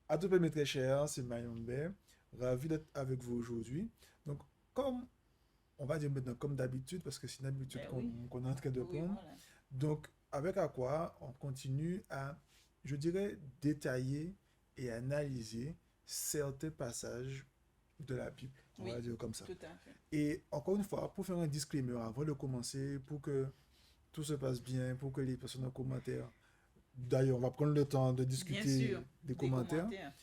À tout mes très chers, c'est Mayombe. Ravi d'être avec vous aujourd'hui. Donc, comme on va dire maintenant comme d'habitude, parce que c'est une habitude Ben qu'on oui, qu'on est en train de oui, prendre. voilà. Donc, avec à quoi on continue à, je dirais, détailler et analyser certains passages de la Bible. On va Oui, dire comme ça. tout à fait. Et encore une fois, pour faire un disclaimer avant de commencer, pour que tout se passe bien, pour que les personnes en commentaire, d'ailleurs, on va prendre le temps de Bien sûr, discuter des des commentaires. commentaires.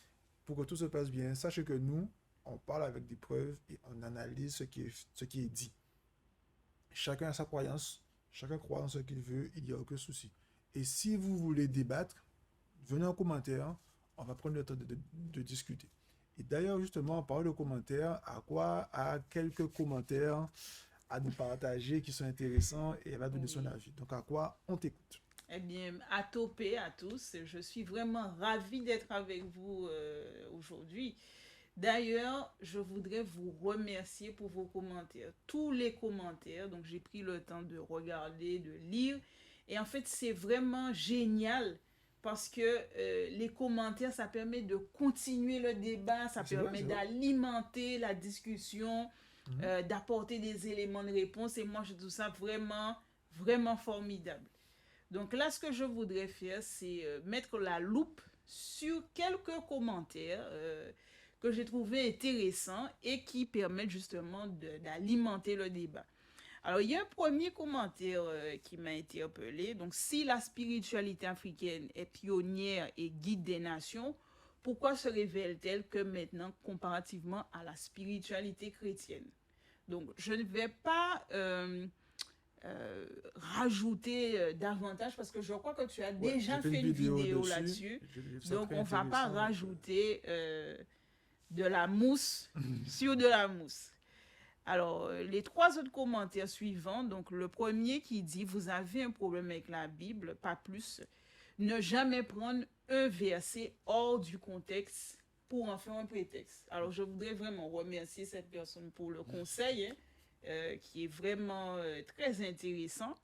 Pour que tout se passe bien, sachez que nous, on parle avec des preuves et on analyse ce qui est dit. Chacun a sa croyance, chacun croit en ce qu'il veut, il n'y a aucun souci. Et si vous voulez débattre, venez en commentaire, on va prendre le temps de discuter. Et d'ailleurs, justement, on parle de commentaires, à quelques commentaires à nous partager qui sont intéressants et elle va donner son Oui. avis. Donc, à quoi on t'écoute. Eh bien, à topé à tous, je suis vraiment ravie d'être avec vous aujourd'hui. D'ailleurs, je voudrais vous remercier pour vos commentaires, tous les commentaires. Donc, j'ai pris le temps de regarder, de lire. Et en fait, c'est vraiment génial parce que les commentaires, ça permet de continuer le débat, ça C'est vrai, permet c'est vrai. d'alimenter la discussion, Mhm. d'apporter des éléments de réponse. Et moi, je trouve ça vraiment, vraiment formidable. Donc là, ce que je voudrais faire, c'est mettre la loupe sur quelques commentaires que j'ai trouvé intéressants et qui permettent justement d'alimenter le débat. Alors, il y a un premier commentaire qui m'a interpellé. Donc, si la spiritualité africaine est pionnière et guide des nations, pourquoi se révèle-t-elle que maintenant comparativement à la spiritualité chrétienne? Donc, je ne vais pas rajouter davantage parce que je crois que tu as Ouais, j'ai déjà fait une fait une vidéo vidéo dessus. là-dessus. Je trouve ça Donc, très on ne va pas intéressant. Donc, rajouter de la mousse sur de la mousse. Alors, les trois autres commentaires suivants. Donc, le premier qui dit, vous avez un problème avec la Bible, pas plus. Ne jamais prendre un verset hors du contexte pour en faire un prétexte. Alors, je voudrais vraiment remercier cette personne pour le conseil, hein, qui est vraiment très intéressant.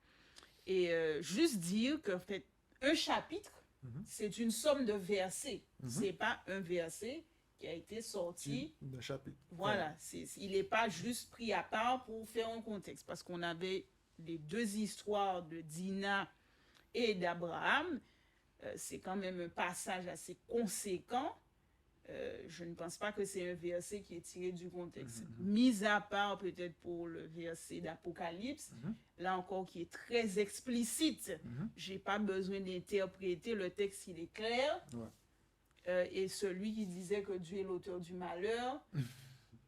Et juste dire que, en fait, un chapitre, mhm, c'est une somme de versets. mhm. C'est pas un verset qui a été sorti. D'un chapitre. Voilà. Voilà, il n'est pas juste pris à part pour faire un contexte. Parce qu'on avait les deux histoires de Dina et d'Abraham. C'est quand même un passage assez conséquent. Je ne pense pas que c'est un verset qui est tiré du contexte. Mhm, Mis à part peut-être pour le verset d'Apocalypse, mhm, là encore qui est très explicite. mhm, J'ai pas besoin d'interpréter, le texte il est clair. mhm. Ouais. Et celui qui disait que Dieu est l'auteur du malheur,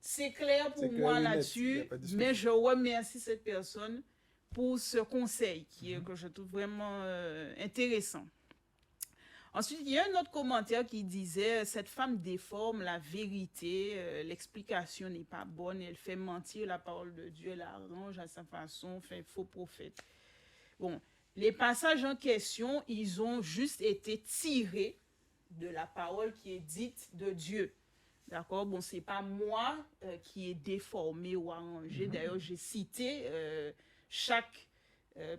c'est clair C'est pour clair moi et net, il n'y a là-dessus, pas de mais discussion. je remercie cette personne pour ce conseil Mhm, que je trouve vraiment intéressant. Ensuite, il y a un autre commentaire qui disait cette femme déforme la vérité, l'explication n'est pas bonne, elle fait mentir la parole de Dieu, elle arrange à sa façon, fait faux prophète. Bon, les passages en question, ils ont juste été tirés de la parole qui est dite de Dieu. D'accord. Bon, c'est pas moi qui ai déformé ou arrangé. mhm, D'ailleurs, j'ai cité chaque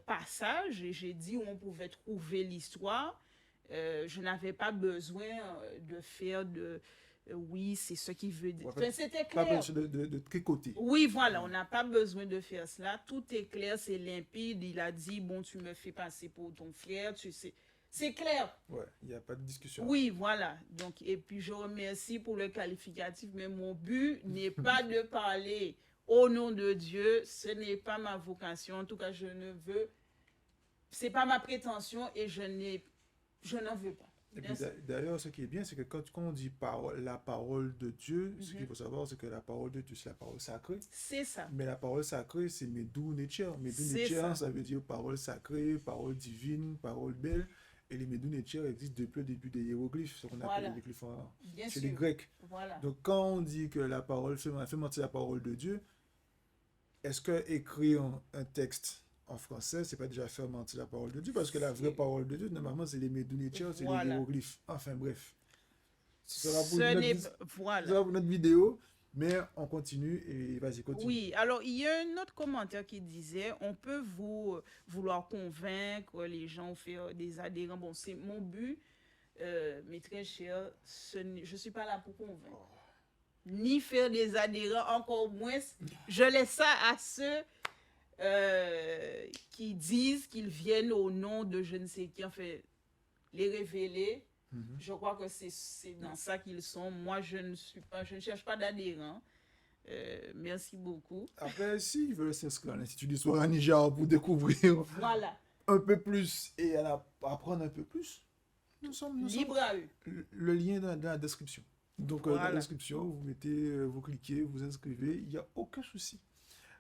passage et j'ai dit où on pouvait trouver l'histoire. Je n'avais pas besoin de faire de oui, c'est ce qu'il veut dire. ouais, en fait, Enfin, c'était pas clair. besoin de tricoter. Oui, voilà, on Ouais. n'a pas besoin de faire cela. Tout est clair, c'est limpide. Il a dit, bon, tu me fais passer pour ton frère, tu sais. C'est clair. Ouais, il n'y a pas de discussion à Oui, faire. voilà. Donc, et puis je remercie pour le qualificatif, mais mon but n'est pas de parler au nom de Dieu. Ce n'est pas ma vocation. En tout cas, je ne veux. C'est pas ma prétention et je n'en veux pas. Et puis Merci. d'ailleurs, ce qui est bien, c'est que quand on dit parole, la parole de Dieu, ce qu'il Mhm. faut savoir, c'est que la parole de Dieu, c'est la parole sacrée. C'est ça. Mais la parole sacrée, c'est Medou Nature. Medou C'est Nature, ça. ça veut dire parole sacrée, parole divine, parole belle. Et les Medou Nature existent depuis le début des hiéroglyphes, ce qu'on appelle les Voilà. hiéroglyphes Bien chez les sûr. Grecs. Voilà. Donc quand on dit que la parole fait mentir la parole de Dieu, est-ce que écrire un texte en français, c'est pas déjà faire mentir la parole de Dieu? Parce que la vraie C'est- parole de Dieu, normalement, c'est les Medou Nature, c'est les Voilà. hiéroglyphes. Enfin bref. Ce sera pour Ce n'est. ce Voilà. sera pour notre vidéo, mais on continue et vas-y, continue. Oui, alors il y a un autre commentaire qui disait on peut vouloir convaincre les gens, faire des adhérents. Bon, c'est mon but, mes très chers, je ne suis pas là pour convaincre. Ni faire des adhérents, encore moins. Je laisse ça à ceux qui disent qu'ils viennent au nom de je ne sais qui, enfin, les révéler. Je crois que c'est dans ça qu'ils sont. Moi, je ne cherche pas d'adhérents. Merci beaucoup. Après, s'ils veulent s'inscrire à l'Institut d'Histoire à Niger pour découvrir Voilà. un peu plus et apprendre un peu plus, nous Libre à eux. le lien dans la description. Donc, dans Voilà. la description, vous mettez, vous cliquez, vous inscrivez, il n'y a aucun souci.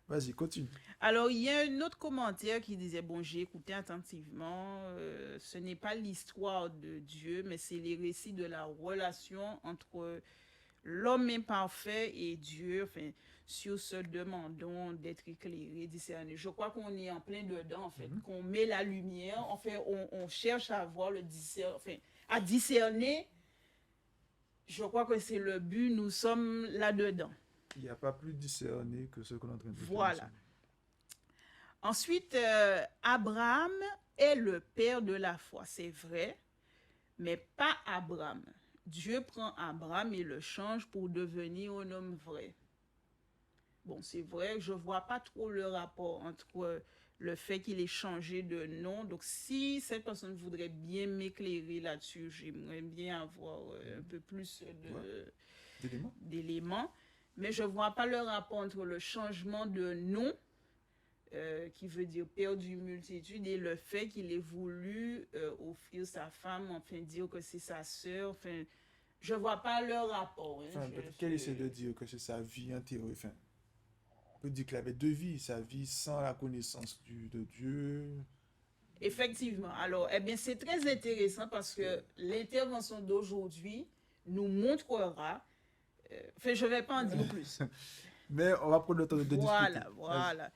Vas-y, continue. Alors, il y a un autre commentaire qui disait, bon, j'ai écouté attentivement, ce n'est pas l'histoire de Dieu, mais c'est les récits de la relation entre l'homme imparfait et Dieu. Enfin, sur ce, demandons d'être éclairés, discernés. Je crois qu'on est en plein dedans, en fait, qu'on met la lumière, en fait, on cherche à avoir à discerner. Je crois que c'est le but, nous sommes là-dedans. Il n'y a pas plus discerné que ce qu'on est en train de faire. Voilà. Ensuite, Abraham est le père de la foi, c'est vrai, mais pas Abraham. Dieu prend Abraham et le change pour devenir un homme vrai. Bon, c'est vrai, je ne vois pas trop le rapport entre le fait qu'il ait changé de nom. Donc, si cette personne voudrait bien m'éclairer là-dessus, j'aimerais bien avoir un peu plus d'éléments. Mais je ne vois pas le rapport entre le changement de nom, qui veut dire père d'une multitude, et le fait qu'il ait voulu offrir sa femme, enfin dire que c'est sa sœur. Enfin, je ne vois pas le rapport. Enfin, peut-être qu'elle essaie de dire que c'est sa vie en théorie. Enfin, on peut dire qu'il avait deux vies, sa vie sans la connaissance de Dieu. Effectivement. Alors, eh bien, c'est très intéressant parce que l'intervention d'aujourd'hui nous montrera. Enfin, je ne vais pas en dire plus. Mais on va prendre le temps de discuter. Voilà.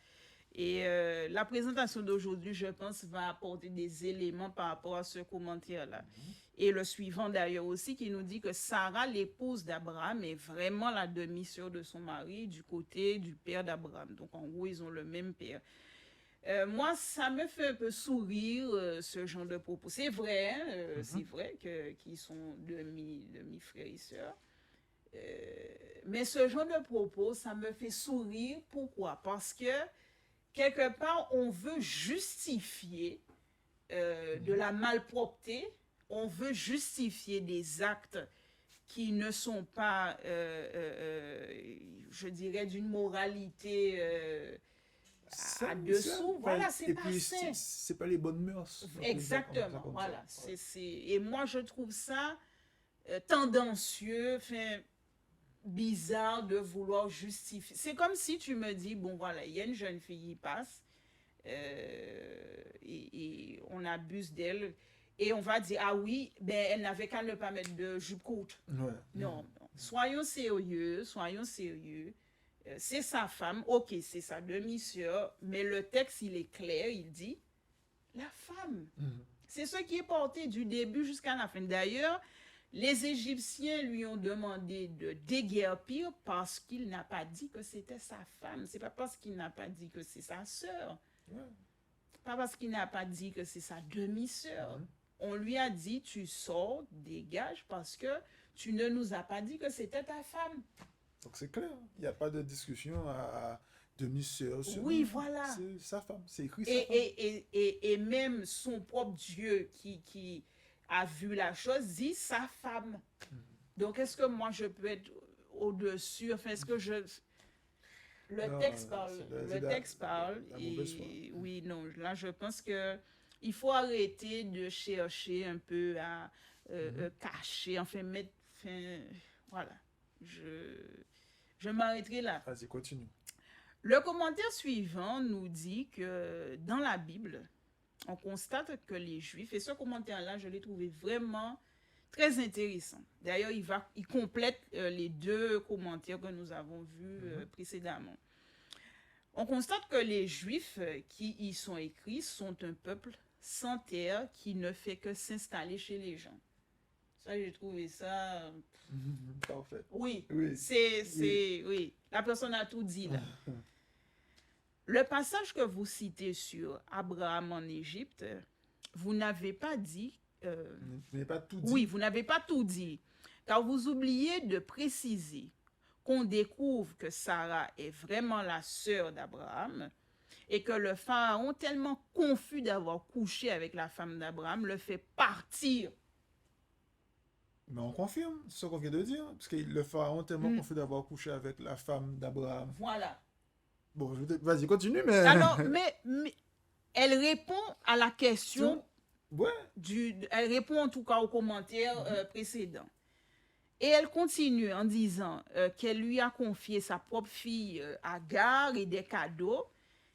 Et la présentation d'aujourd'hui, je pense, va apporter des éléments par rapport à ce commentaire-là. Et le suivant d'ailleurs aussi, qui nous dit que Sarah, l'épouse d'Abraham, est vraiment la demi-sœur de son mari du côté du père d'Abraham. Donc, en gros, ils ont le même père. Moi, ça me fait un peu sourire, ce genre de propos. C'est vrai, c'est vrai qu'ils sont demi-frères et sœurs. Mais ce genre de propos, ça me fait sourire. Pourquoi? Parce que, quelque part, on veut justifier de la malpropreté, on veut justifier des actes qui ne sont pas, je dirais, d'une moralité à dessous. Voilà, c'est pas sain. C'est pas les bonnes mœurs. Exactement, voilà. Et moi, je trouve ça tendancieux, bizarre de vouloir justifier. C'est comme si tu me dis, bon voilà, il y a une jeune fille qui passe et on abuse d'elle et on va dire, ah oui, ben elle n'avait qu'à ne pas mettre de jupe courte. Ouais. Non, soyons sérieux. C'est sa femme, ok, c'est sa demi-sœur, mais le texte, il est clair, il dit, la femme. C'est ce qui est porté du début jusqu'à la fin. D'ailleurs, les Égyptiens lui ont demandé de déguerpir parce qu'il n'a pas dit que c'était sa femme. C'est pas parce qu'il n'a pas dit que c'est sa sœur. Pas parce qu'il n'a pas dit que c'est sa demi-sœur. On lui a dit, tu sors, dégage, parce que tu ne nous as pas dit que c'était ta femme. Donc c'est clair, il n'y a pas de discussion à demi-sœur. Oui, voilà. C'est sa femme, c'est écrit sa femme. Et même son propre Dieu qui a vu la chose dit sa femme. Donc est-ce que moi je peux être au-dessus? Enfin, est-ce que je... Le texte parle. Et oui, non, là je pense que il faut arrêter de chercher un peu à cacher, enfin mettre... voilà. Je m'arrêterai là. Vas-y, continue. Le commentaire suivant nous dit que dans la Bible, on constate que les Juifs, et ce commentaire-là, je l'ai trouvé vraiment très intéressant. D'ailleurs, il complète les deux commentaires que nous avons vus précédemment. On constate que les Juifs qui y sont écrits sont un peuple sans terre qui ne fait que s'installer chez les gens. Ça, j'ai trouvé ça... Parfait. Oui, oui. Oui. La personne a tout dit là. Le passage que vous citez sur Abraham en Égypte, vous n'avez pas dit Vous n'avez pas tout dit. oui, vous n'avez pas tout dit, car vous oubliez de préciser qu'on découvre que Sarah est vraiment la sœur d'Abraham et que le pharaon, tellement confus d'avoir couché avec la femme d'Abraham, le fait partir. Mais on confirme ce qu'on vient de dire. Parce que le pharaon est tellement confus d'avoir couché avec la femme d'Abraham. Voilà. Bon, vas-y, continue, mais... Alors, mais elle répond à la question Ouais. elle répond en tout cas aux commentaires précédents. Et elle continue en disant qu'elle lui a confié sa propre fille Agar et des cadeaux.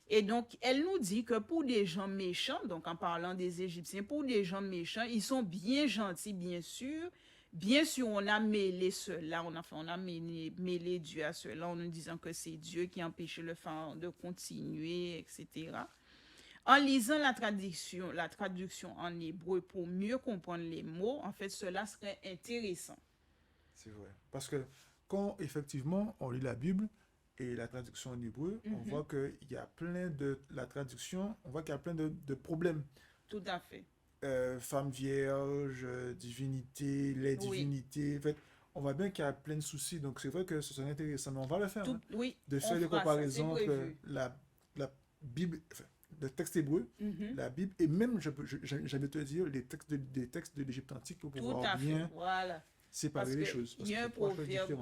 Et donc, elle nous dit que pour des gens méchants, donc en parlant des Égyptiens, pour des gens méchants, ils sont bien gentils, bien sûr. Bien sûr, on a mêlé cela, on a mêlé Dieu à cela en nous disant que c'est Dieu qui a empêché le pharaon de continuer, etc. En lisant la traduction en hébreu pour mieux comprendre les mots, en fait, cela serait intéressant. C'est vrai. Parce que quand, effectivement, on lit la Bible et la traduction en hébreu, on voit qu'il y a plein de... La traduction, on voit qu'il y a plein de problèmes. Tout à fait. Femme vierge, divinité, les divinités. En fait, on voit bien qu'il y a plein de soucis. Donc, c'est vrai que ce serait intéressant. Mais on va le faire. Oui, de faire des comparaisons entre la Bible, enfin, le texte hébreu, la Bible, et même, j'allais te dire, des textes de l'Égypte antique pour pouvoir bien séparer les choses. Il y a un proverbe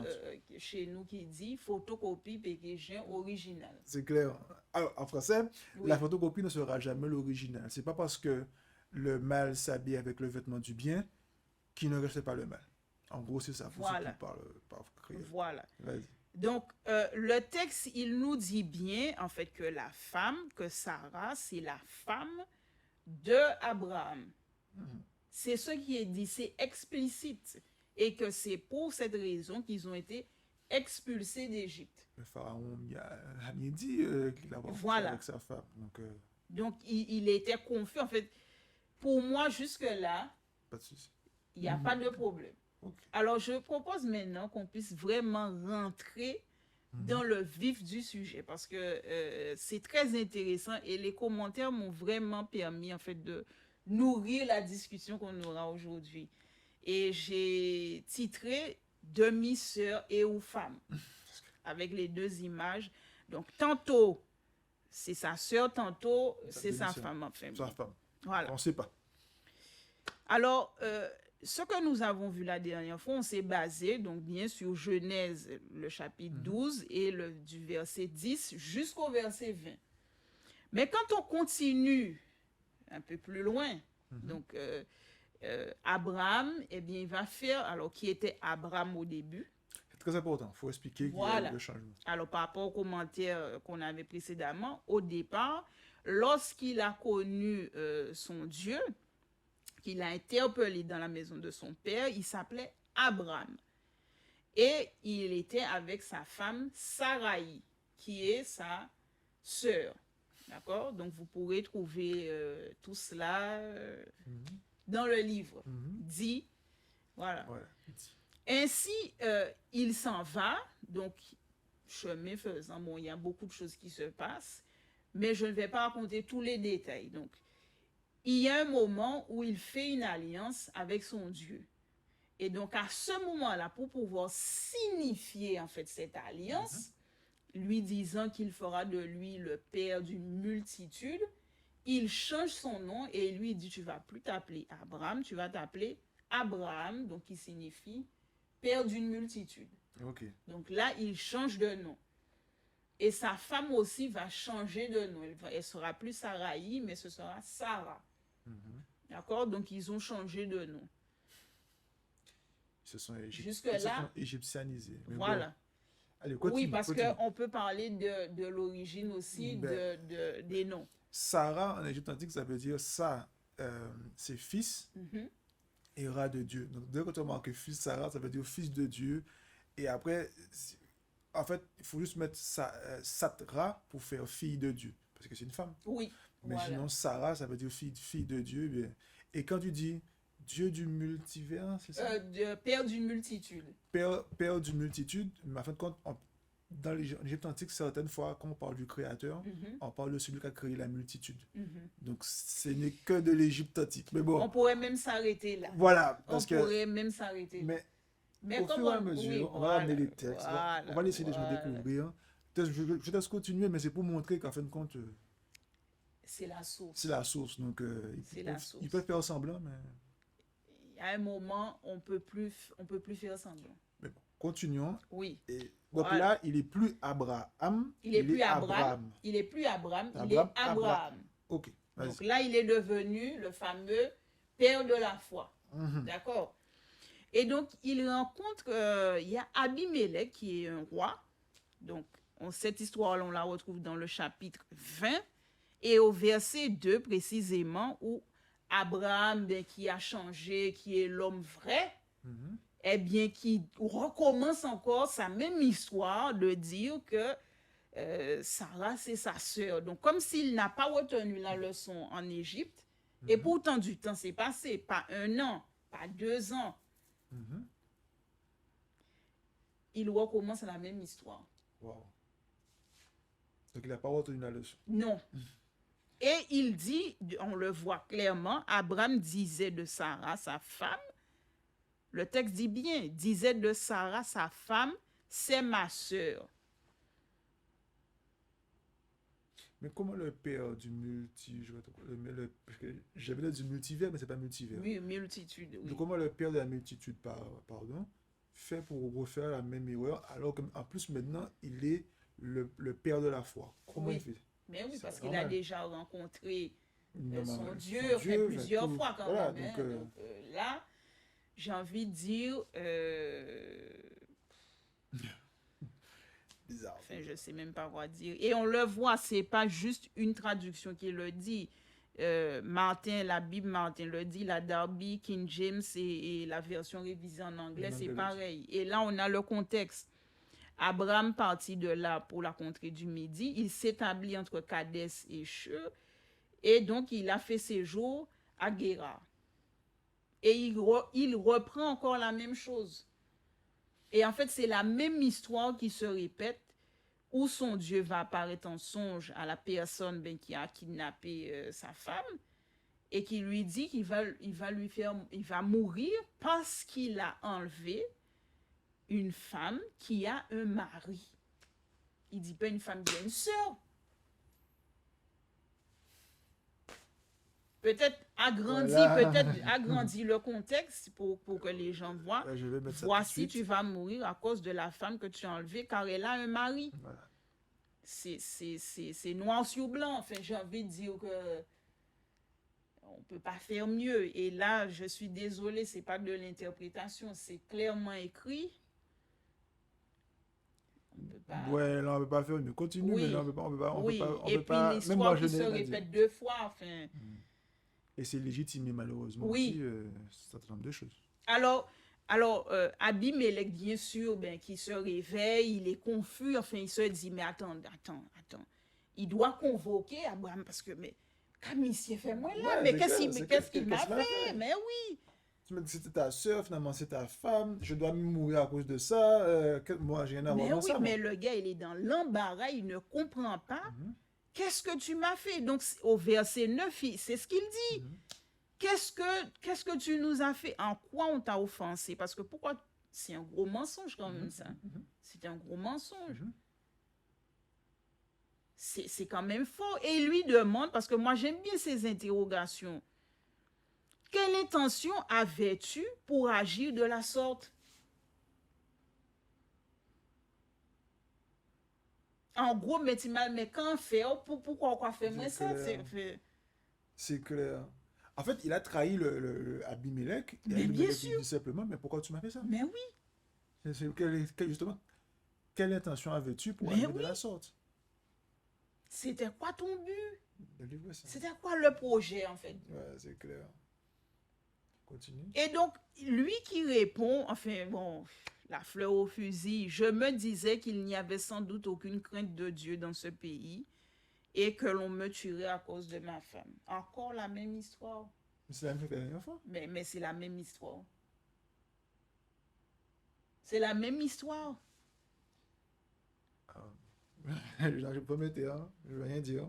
chez nous qui dit photocopie pékégien original. C'est clair. Alors, en français, la photocopie ne sera jamais l'original. C'est pas parce que le mal s'habille avec le vêtement du bien qu'il ne reste pas le mal. En gros, c'est ça. Voilà. Par créer. Voilà. Vas-y. Donc, le texte, il nous dit bien, en fait, que la femme, que Sarah, c'est la femme de Abraham. C'est ce qui est dit, c'est explicite. Et que c'est pour cette raison qu'ils ont été expulsés d'Égypte. Le pharaon a bien dit qu'il avait avec sa femme. Donc il était confus. En fait, pour moi, jusque-là, il n'y a pas de problème. Okay. Alors, je propose maintenant qu'on puisse vraiment rentrer dans le vif du sujet parce que c'est très intéressant et les commentaires m'ont vraiment permis, en fait, de nourrir la discussion qu'on aura aujourd'hui. Et j'ai titré « Demi-sœur et ou femme » avec les deux images. Donc, tantôt, c'est sa sœur, tantôt, c'est sa femme. Enfin, sa femme. Voilà. On ne sait pas. Alors, ce que nous avons vu la dernière fois, on s'est basé, donc bien sur Genèse, le chapitre 12, et du verset 10 jusqu'au verset 20. Mais quand on continue un peu plus loin, donc... Abraham, eh bien, il va faire, alors qui était Abraham au début. C'est très important, il faut expliquer qu'il y a eu le changement. Alors, par rapport aux commentaires qu'on avait précédemment, au départ, lorsqu'il a connu son Dieu, qu'il a interpellé dans la maison de son père, il s'appelait Abraham. Et il était avec sa femme Sarai, qui est sa sœur. D'accord? Donc, vous pourrez trouver tout cela... dans le livre, dit, voilà. Ainsi, il s'en va, donc, chemin faisant, bon, il y a beaucoup de choses qui se passent, mais je ne vais pas raconter tous les détails. Donc, il y a un moment où il fait une alliance avec son Dieu. Et donc, à ce moment-là, pour pouvoir signifier, en fait, cette alliance, lui disant qu'il fera de lui le père d'une multitude, il change son nom et lui dit, tu vas plus t'appeler Abraham, tu vas t'appeler Abraham, donc qui signifie père d'une multitude. Okay. Donc là, il change de nom. Et sa femme aussi va changer de nom. Elle sera plus Sarai, mais ce sera Sarah. D'accord? Donc ils ont changé de nom. Ils se sont égyptianisés. Voilà. Bon. Allez, continue, oui, parce qu'on peut parler de l'origine aussi des noms. Sarah, en Égypte antique, ça veut dire ça, c'est fils et Ra de Dieu. Donc, dès que tu remarques fils Sarah, ça veut dire fils de Dieu. Et après, en fait, il faut juste mettre Satra pour faire fille de Dieu. Parce que c'est une femme. Oui. Mais sinon, Sarah, ça veut dire fille de Dieu. Bien. Et quand tu dis Dieu du multivers, c'est ça? Père d'une multitude. Père d'une multitude, mais en fin de compte, dans l'Égypte antique, certaines fois, quand on parle du Créateur, on parle de celui qui a créé la multitude. Donc, ce n'est que de l'Égypte antique. Mais On bon, pourrait même s'arrêter là. voilà, On parce que... pourrait même s'arrêter là. Mais Mais au fur comment... et à mesure, Oui, on va amener les textes, on va laisser les gens voilà. découvrir. Je te laisse continuer, mais c'est pour montrer qu'en fin de compte, C'est la source. c'est la source. Donc, C'est la source. ils peuvent faire semblant, mais À un moment, on peut plus faire semblant. bon, continuons. Oui. Et donc Voilà. là, il est plus Abraham, Il est plus Abraham. Abraham. Il est plus Abraham, il est Abraham. Abraham. Ok, Donc vas-y. là, il est devenu le fameux père de la foi. D'accord? Et donc, il rencontre, il y a Abimelech qui est un roi. Donc, cette histoire-là, on la retrouve dans le chapitre 20 et au verset 2 précisément, où Abraham, ben, qui a changé, qui est l'homme vrai, eh bien, qui recommence encore sa même histoire de dire que Sarah, c'est sa sœur. Donc, comme s'il n'a pas retenu la leçon en Égypte, et pourtant du temps s'est passé, pas 1 an, pas 2 ans, il recommence la même histoire. Wow. Donc il n'a pas retenu la leçon. Non. Et il dit, on le voit clairement, Abraham disait de Sarah, sa femme, le texte dit bien, disait de Sarah, sa femme, c'est ma sœur. Mais comment le père du parce que j'avais dit du multivers, mais c'est pas multivers. Oui, multitude, oui. Donc comment le père de la multitude, pardon, fait pour refaire la même erreur, alors qu'en plus maintenant, il est le père de la foi. Comment Oui. il fait? Mais oui, C'est parce qu'il a normal. déjà rencontré son Dieu, Son enfin, plusieurs tout. fois quand Voilà, même. donc, Donc, là, j'ai envie de dire, bizarre. enfin, je sais même pas quoi dire. Et on le voit, c'est pas juste une traduction qui le dit. Martin, la Bible, Martin le dit, la Darby, King James et la version révisée en anglais, c'est pareil. Et là, on a le contexte. Abraham partit de là pour la contrée du Midi. Il s'établit entre Kadès et Shur. Et donc, il a fait séjour à Guéra. Et il reprend encore la même chose. Et en fait, c'est la même histoire qui se répète, où son Dieu va apparaître en songe à la personne qui a kidnappé sa femme et qui lui dit qu'il va mourir parce qu'il a enlevé une femme qui a un mari. Il dit pas une femme qui a une sœur. Peut-être agrandit le contexte pour que les gens voient. Je vais mettre ça Voici, tout de suite. tu vas mourir à cause de la femme que tu as enlevée car elle a un mari. Voilà. C'est noir sur blanc. Enfin, j'ai envie de dire que on peut pas faire mieux. Et là, je suis désolée, c'est pas de l'interprétation, c'est clairement écrit. On peut pas... Ouais, là on peut pas faire mieux. Continue, Oui. mais là on peut pas, Oui, on et peut puis pas. Même moi, l'histoire je qui se n'ai rien à dire. répète 2 fois. Enfin, Et c'est légitimé malheureusement Oui. aussi, c'est un certain nombre de choses. Alors, Abimelech, bien sûr, qui se réveille, il est confus, enfin, il se dit, mais attends. Il doit convoquer Abraham parce que, mais, Camille s'y fait moi là, Ouais, mais c'est qu'est-ce qu'il m'a qu'est-ce qu'il m'a fait? fait? Mais oui. Tu me dis c'était ta soeur, finalement c'est ta femme, je dois mourir à cause de ça, moi j'ai rien à voir Mais dans oui, ça. mais moi. le gars, il est dans l'embarras, il ne comprend pas. Mhm. Qu'est-ce que tu m'as fait? Donc, au verset 9, c'est ce qu'il dit. Mhm. Qu'est-ce que tu nous as fait? En quoi on t'a offensé? Parce que pourquoi? C'est un gros mensonge quand même, ça. Mhm. C'est un gros mensonge. Mhm. C'est quand même fort. Et il lui demande, parce que moi j'aime bien ces interrogations, quelle intention avais-tu pour agir de la sorte? En gros, mais tu m'as, mais quand faire, pourquoi on fait moi ça? C'est clair. En fait, il a trahi le Abimelech. Et Mais Abimelech bien lui sûr. dit simplement, mais pourquoi tu m'as fait ça? Mais oui. Justement, quelle intention avais-tu pour Mais agir de oui. la sorte? C'était quoi ton but? De livrer ça. C'était quoi le projet en fait? Ouais, c'est clair. Continue. Et donc, lui qui répond, enfin bon, la fleur au fusil, je me disais qu'il n'y avait sans doute aucune crainte de Dieu dans ce pays et que l'on me tuerait à cause de ma femme. Encore la même histoire. C'est la même chose que la dernière fois. Mais c'est la même histoire. C'est la même histoire. Je peux mettre, hein, je veux rien dire.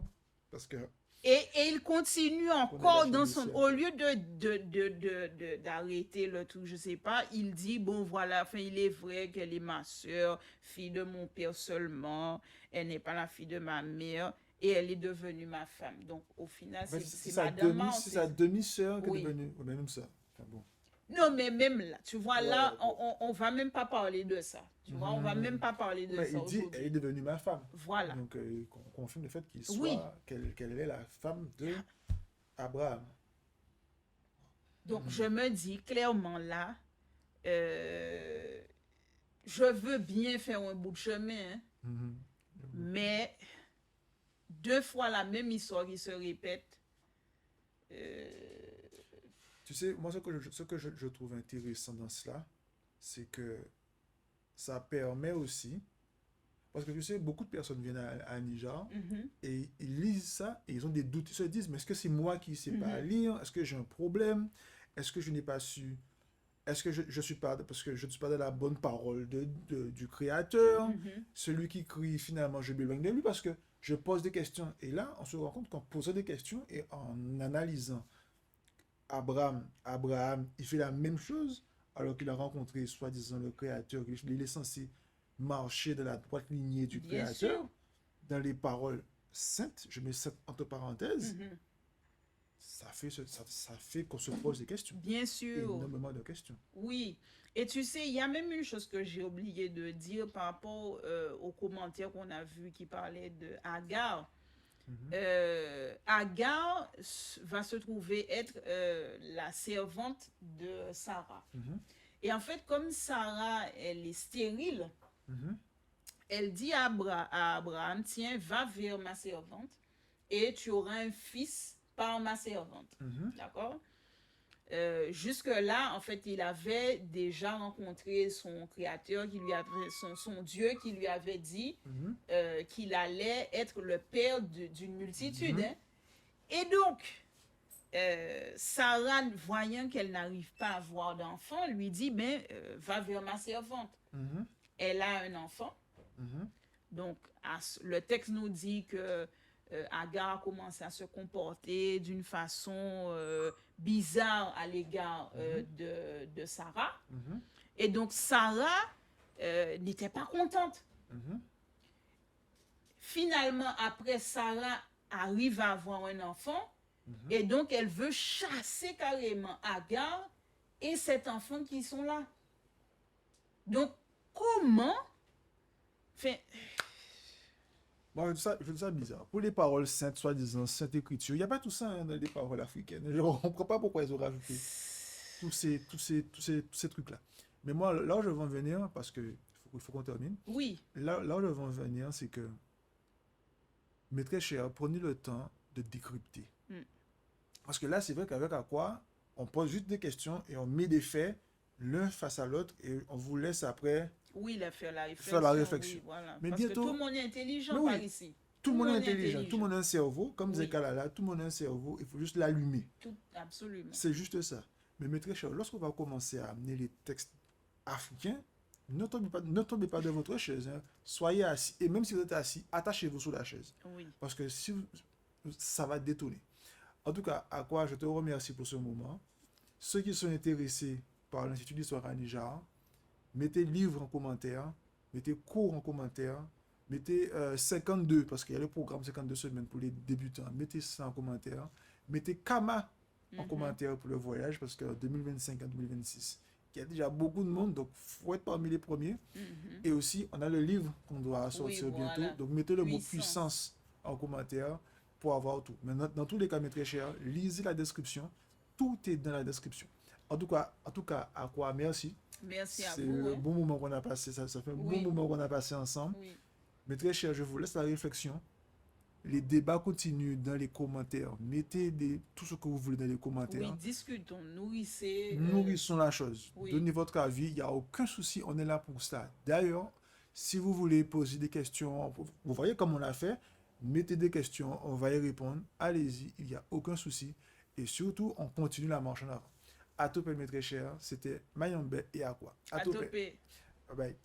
Parce que Et il continue on est encore lâché dans le son... ciel. Au lieu d'arrêter le truc, je sais pas, il dit, bon voilà, enfin, il est vrai qu'elle est ma soeur, fille de mon père seulement, elle n'est pas la fille de ma mère, et elle est devenue ma femme. Donc, au final, En fait, c'est Madame Mao, c'est sa demi-sœur qui est Oui. devenue, ouais, même ça. Enfin bon. Non, mais même là, tu vois, Ouais, là, ouais, bon. on va même pas parler de ça. Tu vois, on va même Mhm. pas parler de Mais ça il dit, elle est aujourd'hui. devenue ma femme. Voilà. Donc, on confirme le fait Oui. qu'elle est la femme de Abraham. Donc, je Mhm. me dis clairement là, euh, je veux bien faire un bout de chemin, hein, Mhm. mais deux fois la même histoire qui se répète. euh, Tu sais, moi, ce que je trouve intéressant dans cela, c'est que ça permet aussi, parce que tu sais, beaucoup de personnes viennent à Niger mhm, et ils lisent ça et ils ont des doutes. Ils se disent, mais est-ce que c'est moi qui ne sais pas mhm, lire? Est-ce que j'ai un problème? Est-ce que je n'ai pas su? Est-ce que je suis pas, parce que je ne suis pas dans la bonne parole du Créateur? mhm. Celui qui crie, finalement, je m'éloigne de lui parce que je pose des questions. Et là, on se rend compte qu'en posant des questions et en analysant Abraham, il fait la même chose alors qu'il a rencontré soi-disant le Créateur. Il est censé marcher dans la droite lignée du Bien sûr. Créateur, dans les paroles saintes, je mets ça entre parenthèses, Mhm. ça fait qu'on se pose des questions, Bien sûr. énormément de questions. Oui. Et tu sais, il y a même une chose que j'ai oublié de dire par rapport aux commentaires qu'on a vus qui parlaient de Agar. Mhm, Agar va se trouver être la servante de Sarah. mhm, Et en fait, comme Sarah, elle est stérile, mhm, elle dit à Abraham, tiens, va vers ma servante et tu auras un fils par ma servante. mhm, D'accord? Jusque-là, en fait, il avait déjà rencontré son créateur, son Dieu qui lui avait dit mhm, qu'il allait être le père d'une multitude, mhm, hein. Et donc, Sarah, voyant qu'elle n'arrive pas à avoir d'enfant, lui dit, ben, va vers ma servante. mhm, Elle a un enfant. mhm, Donc, le texte nous dit que Agar a commencé à se comporter d'une façon bizarre à l'égard de Sarah. mhm, Et donc, Sarah n'était pas contente. mhm, Finalement, après, Sarah arrive à avoir un enfant. mhm. Et donc, elle veut chasser carrément Agar et cet enfant qui sont là. Donc, comment... Enfin, Moi, je trouve ça bizarre. Pour les paroles saintes, soi-disant, sainte écriture, il n'y a pas tout ça hein, dans les paroles africaines. Je ne comprends pas pourquoi ils ont rajouté tous ces trucs-là. Mais moi, là où je veux en venir, parce qu'il faut qu'on termine, oui. là où je veux en venir, c'est que, mes très chers, prenez le temps de décrypter. Mm. Parce que là, c'est vrai qu'avec Aqua, on pose juste des questions et on met des faits l'un face à l'autre et on vous laisse après Oui, il a fait la faire la réflexion, réflexion. oui, voilà. Mais Parce que tout bientôt, le monde est mais intelligent par oui, ici. tout Tout le le monde est monde est intelligent, tout le intelligent. monde a un cerveau, comme Oui, Zekala, tout le monde a un cerveau, il faut juste l'allumer. tout, absolument. C'est juste ça. Mais mes très chers, lorsqu'on va commencer à amener les textes africains, ne tombez pas de votre chaise. Hein. Soyez assis. Et même si vous êtes assis, attachez-vous sur la chaise. Oui. Parce que si ça va détonner. En tout cas, à quoi je te remercie pour ce moment. Ceux qui sont intéressés par l'Institut d'Histoire à Niger, mettez livre en commentaire, mettez cours en commentaire, mettez 52, parce qu'il y a le programme 52 semaines pour les débutants, mettez ça en commentaire, mettez Kama en Mhm, commentaire pour le voyage, parce qu'en 2025 en 2026, il y a déjà beaucoup de monde, donc il faut être parmi les premiers. mhm. Et aussi, on a le livre qu'on doit Oui, sortir bientôt, voilà. donc mettez le mot Puissance. puissance en commentaire pour avoir tout. Mais dans tous les cas, mes très chers, lisez la description, tout est dans la description. En tout cas, à quoi merci. Merci à C'est vous. un Hein. bon moment qu'on a passé, ça fait un bon Oui, moment qu'on a passé ensemble. oui. Mais très cher, je vous laisse la réflexion. Les débats continuent dans les commentaires. Mettez tout ce que vous voulez dans les Oui, commentaires. discutons, nourrissez. Nourrissons la chose. Oui. Donnez votre avis. Il n'y a aucun souci. On est là pour ça. D'ailleurs, si vous voulez poser des questions, vous voyez comme on l'a fait. Mettez des questions. On va y répondre. Allez-y. Il n'y a aucun souci. Et surtout, on continue la marche en avant. À tout mes très chers. C'était Mayombe et Aqua. À À tout. topé. Bye bye.